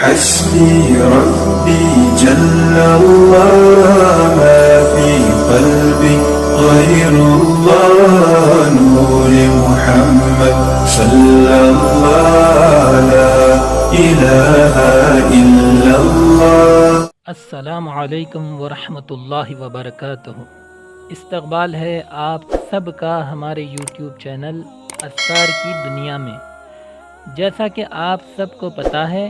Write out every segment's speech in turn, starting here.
حسبي ربي جل الله ما في قلبي غير الله نور محمد صلى الله لا إله إلا الله۔ السلام علیکم ورحمۃ اللہ وبرکاتہ۔ استقبال ہے آپ سب کا ہمارے یوٹیوب چینل اسرار کی دنیا میں۔ جیسا کہ آپ سب کو پتہ ہے،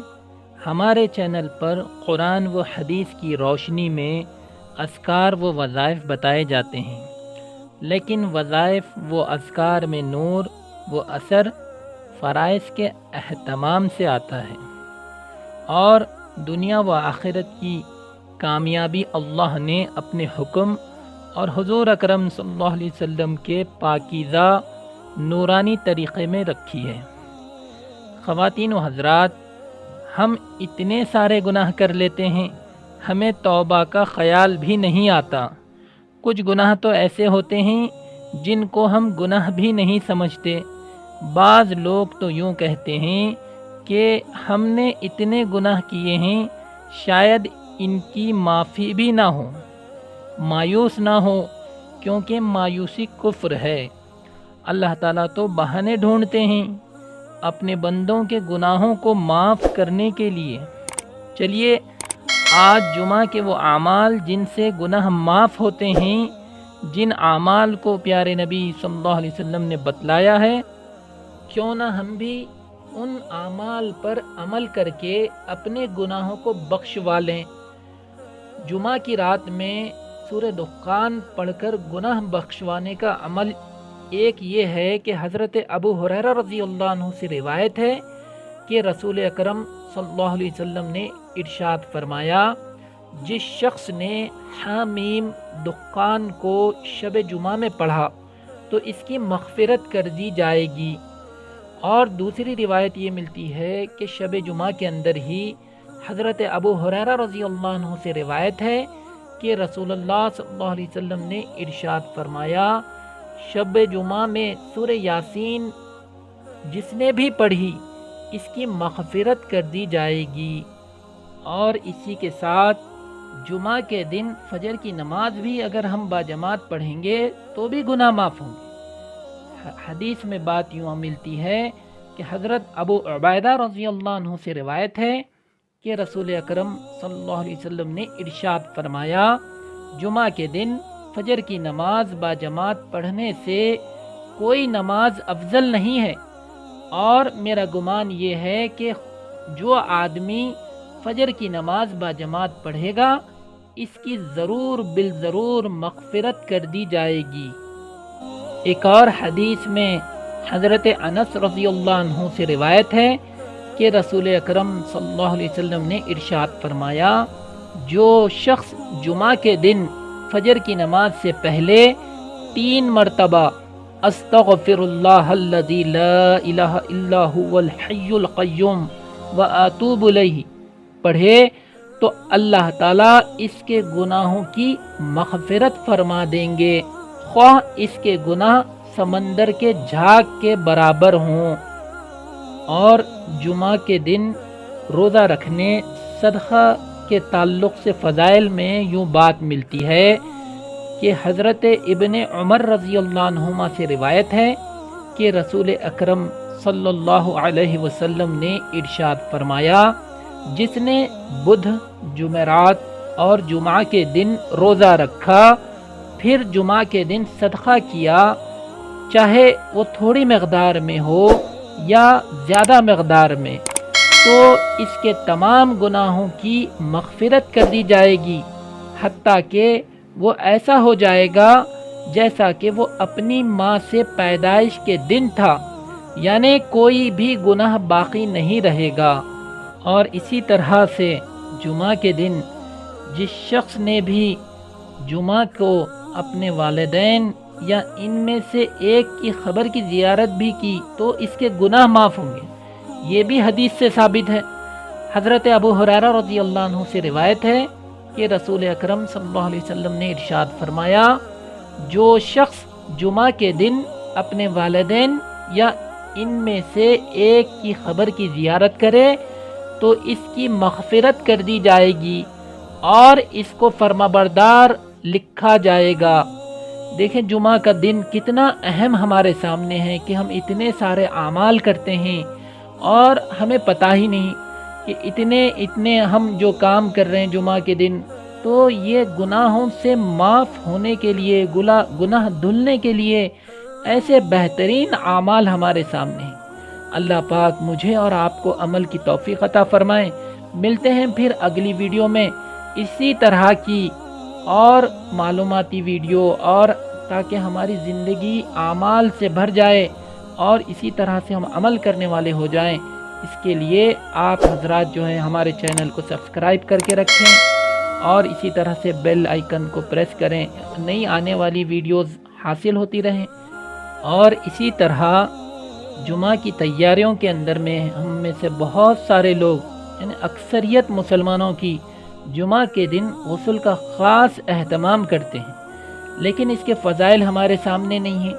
ہمارے چینل پر قرآن و حدیث کی روشنی میں اذکار و وظائف بتائے جاتے ہیں، لیکن وظائف و اذکار میں نور و اثر فرائض کے اہتمام سے آتا ہے، اور دنیا و آخرت کی کامیابی اللہ نے اپنے حکم اور حضور اکرم صلی اللہ علیہ وسلم کے پاکیزہ نورانی طریقے میں رکھی ہے۔ خواتین و حضرات، ہم اتنے سارے گناہ کر لیتے ہیں، ہمیں توبہ کا خیال بھی نہیں آتا۔ کچھ گناہ تو ایسے ہوتے ہیں جن کو ہم گناہ بھی نہیں سمجھتے۔ بعض لوگ تو یوں کہتے ہیں کہ ہم نے اتنے گناہ کیے ہیں، شاید ان کی معافی بھی نہ ہو۔ مایوس نہ ہو، کیونکہ مایوسی کفر ہے۔ اللہ تعالیٰ تو بہانے ڈھونڈتے ہیں اپنے بندوں کے گناہوں کو معاف کرنے کے لیے۔ چلیے، آج جمعہ کے وہ اعمال جن سے گناہ معاف ہوتے ہیں، جن اعمال کو پیارے نبی صلی اللہ علیہ وسلم نے بتلایا ہے، کیوں نہ ہم بھی ان اعمال پر عمل کر کے اپنے گناہوں کو بخشوا لیں۔ جمعہ کی رات میں سورہ دخان پڑھ کر گناہ بخشوانے کا عمل ایک یہ ہے کہ حضرت ابو ہریرہ رضی اللہ عنہ سے روایت ہے کہ رسول اکرم صلی اللہ علیہ وسلم نے ارشاد فرمایا، جس شخص نے حامیم دخان کو شب جمعہ میں پڑھا تو اس کی مغفرت کر دی جائے گی۔ اور دوسری روایت یہ ملتی ہے کہ شب جمعہ کے اندر ہی حضرت ابو ہریرہ رضی اللہ عنہ سے روایت ہے کہ رسول اللہ صلی اللہ علیہ وسلم نے ارشاد فرمایا، شب جمعہ میں سورہ یاسین جس نے بھی پڑھی اس کی مغفرت کر دی جائے گی۔ اور اسی کے ساتھ جمعہ کے دن فجر کی نماز بھی اگر ہم باجماعت پڑھیں گے تو بھی گناہ معاف ہوں گے۔ حدیث میں بات یوں ملتی ہے کہ حضرت ابو عبیدہ رضی اللہ عنہ سے روایت ہے کہ رسول اکرم صلی اللہ علیہ وسلم نے ارشاد فرمایا، جمعہ کے دن فجر کی نماز باجماعت پڑھنے سے کوئی نماز افضل نہیں ہے، اور میرا گمان یہ ہے کہ جو آدمی فجر کی نماز باجماعت پڑھے گا اس کی ضرور بالضرور مغفرت کر دی جائے گی۔ ایک اور حدیث میں حضرت انس رضی اللہ عنہ سے روایت ہے کہ رسول اکرم صلی اللہ علیہ وسلم نے ارشاد فرمایا، جو شخص جمعہ کے دن فجر کی نماز سے پہلے 3 مرتبہ استغفر اللہ الذی لا الہ الا هو الحی القیوم واتوب الیہ پڑھے تو اللہ تعالیٰ اس کے گناہوں کی مغفرت فرما دیں گے، خواہ اس کے گناہ سمندر کے جھاگ کے برابر ہوں۔ اور جمعہ کے دن روزہ رکھنے، صدقہ کے تعلق سے فضائل میں یوں بات ملتی ہے کہ حضرت ابن عمر رضی اللہ عنہما سے روایت ہے کہ رسول اکرم صلی اللہ علیہ وسلم نے ارشاد فرمایا، جس نے بدھ، جمعرات اور جمعہ کے دن روزہ رکھا پھر جمعہ کے دن صدقہ کیا، چاہے وہ تھوڑی مقدار میں ہو یا زیادہ مقدار میں، تو اس کے تمام گناہوں کی مغفرت کر دی جائے گی، حتیٰ کہ وہ ایسا ہو جائے گا جیسا کہ وہ اپنی ماں سے پیدائش کے دن تھا، یعنی کوئی بھی گناہ باقی نہیں رہے گا۔ اور اسی طرح سے جمعہ کے دن جس شخص نے بھی جمعہ کو اپنے والدین یا ان میں سے ایک کی قبر کی زیارت بھی کی تو اس کے گناہ معاف ہوں گے، یہ بھی حدیث سے ثابت ہے۔ حضرت ابو ہریرہ رضی اللہ عنہ سے روایت ہے کہ رسول اکرم صلی اللہ علیہ وسلم نے ارشاد فرمایا، جو شخص جمعہ کے دن اپنے والدین یا ان میں سے ایک کی قبر کی زیارت کرے تو اس کی مغفرت کر دی جائے گی اور اس کو فرمانبردار لکھا جائے گا۔ دیکھیں جمعہ کا دن کتنا اہم ہمارے سامنے ہے کہ ہم اتنے سارے اعمال کرتے ہیں اور ہمیں پتہ ہی نہیں کہ اتنے ہم جو کام کر رہے ہیں جمعہ کے دن، تو یہ گناہوں سے معاف ہونے کے لیے، گناہ دھلنے کے لیے ایسے بہترین اعمال ہمارے سامنے ہیں۔ اللہ پاک مجھے اور آپ کو عمل کی توفیق عطا فرمائے۔ ملتے ہیں پھر اگلی ویڈیو میں اسی طرح کی اور معلوماتی ویڈیو، اور تاکہ ہماری زندگی اعمال سے بھر جائے اور اسی طرح سے ہم عمل کرنے والے ہو جائیں۔ اس کے لیے آپ حضرات جو ہیں ہمارے چینل کو سبسکرائب کر کے رکھیں اور اسی طرح سے بیل آئیکن کو پریس کریں، نئی آنے والی ویڈیوز حاصل ہوتی رہیں۔ اور اسی طرح جمعہ کی تیاریوں کے اندر میں ہم میں سے بہت سارے لوگ، یعنی اکثریت مسلمانوں کی جمعہ کے دن غسل کا خاص اہتمام کرتے ہیں، لیکن اس کے فضائل ہمارے سامنے نہیں ہیں۔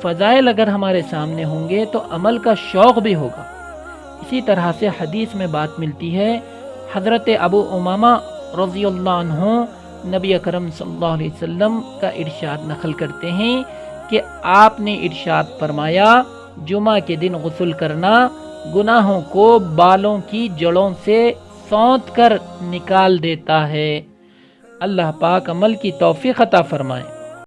فضائل اگر ہمارے سامنے ہوں گے تو عمل کا شوق بھی ہوگا۔ اسی طرح سے حدیث میں بات ملتی ہے، حضرت ابو امامہ رضی اللہ عنہ نبی اکرم صلی اللہ علیہ وسلم کا ارشاد نقل کرتے ہیں کہ آپ نے ارشاد فرمایا، جمعہ کے دن غسل کرنا گناہوں کو بالوں کی جڑوں سے سونت کر نکال دیتا ہے۔ اللہ پاک عمل کی توفیق عطا فرمائے۔